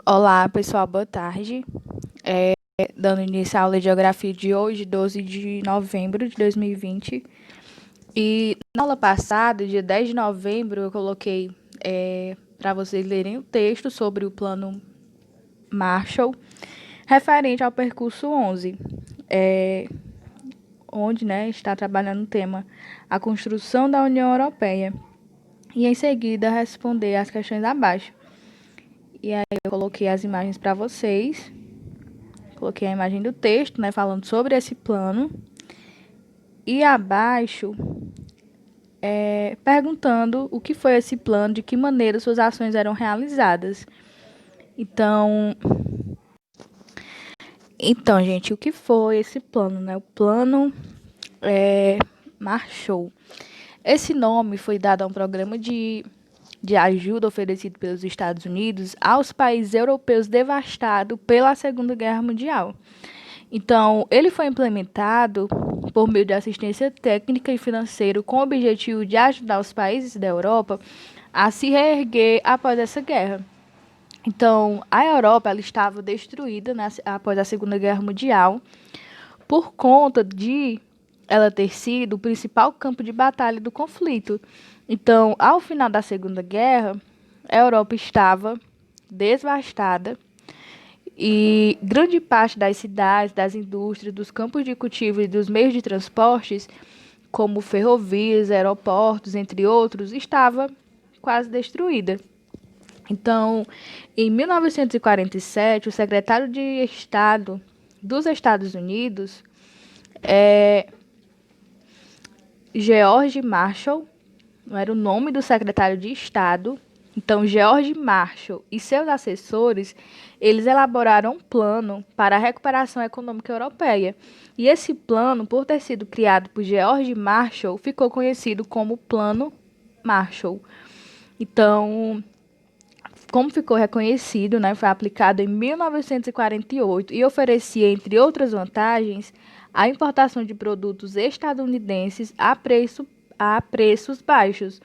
Olá, pessoal, boa tarde. Dando início à aula de Geografia de hoje, 12 de novembro de 2020. E na aula passada, dia 10 de novembro, eu coloquei para vocês lerem o texto sobre o Plano Marshall, referente ao percurso 11, onde está trabalhando o tema a construção da União Europeia. E em seguida responder as questões abaixo. E aí eu coloquei as imagens para vocês. Coloquei a imagem do texto, falando sobre esse plano. E abaixo, perguntando o que foi esse plano, de que maneira suas ações eram realizadas. Então, gente, o que foi esse plano, O plano Marshall. Esse nome foi dado a um programa de ajuda oferecido pelos Estados Unidos aos países europeus devastados pela Segunda Guerra Mundial. Então, ele foi implementado por meio de assistência técnica e financeira com o objetivo de ajudar os países da Europa a se reerguer após essa guerra. Então, a Europa ela estava destruída após a Segunda Guerra Mundial por conta de ela ter sido o principal campo de batalha do conflito. Então, ao final da Segunda Guerra, a Europa estava devastada e grande parte das cidades, das indústrias, dos campos de cultivo e dos meios de transportes, como ferrovias, aeroportos, entre outros, estava quase destruída. Então, em 1947, o secretário de Estado dos Estados Unidos, George Marshall, não era o nome do secretário de Estado. Então, George Marshall e seus assessores, eles elaboraram um plano para a recuperação econômica europeia. E esse plano, por ter sido criado por George Marshall, ficou conhecido como Plano Marshall. Então, como ficou reconhecido, foi aplicado em 1948 e oferecia, entre outras vantagens, a importação de produtos estadunidenses a preços baixos.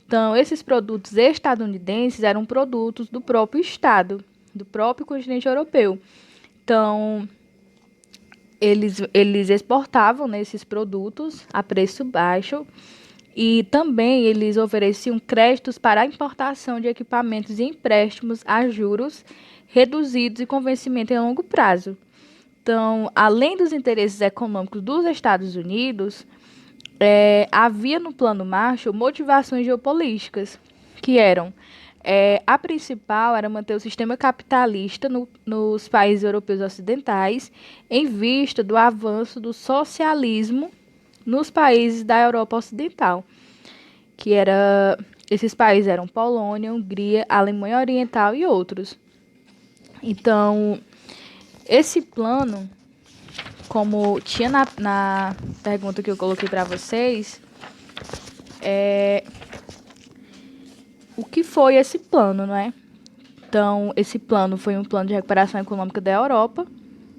Então, esses produtos estadunidenses eram produtos do próprio Estado, do próprio continente europeu. Então, eles exportavam esses produtos a preço baixo e também eles ofereciam créditos para a importação de equipamentos e empréstimos a juros reduzidos e com vencimento em longo prazo. Então, além dos interesses econômicos dos Estados Unidos, havia no Plano Marshall motivações geopolíticas, que eram a principal era manter o sistema capitalista nos países europeus ocidentais, em vista do avanço do socialismo nos países da Europa Ocidental, esses países eram Polônia, Hungria, Alemanha Oriental e outros. Então, esse plano, como tinha na pergunta que eu coloquei para vocês, o que foi esse plano, Então, esse plano foi um plano de recuperação econômica da Europa,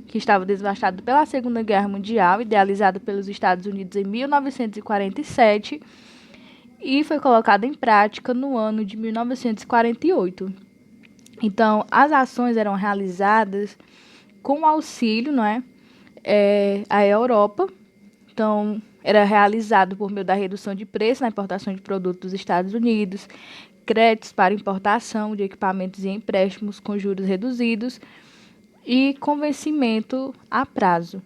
que estava devastado pela Segunda Guerra Mundial, idealizado pelos Estados Unidos em 1947 e foi colocado em prática no ano de 1948. Então, as ações eram realizadas com auxílio, à Europa. Então, era realizado por meio da redução de preço na importação de produtos dos Estados Unidos, créditos para importação de equipamentos e empréstimos com juros reduzidos e com vencimento a prazo.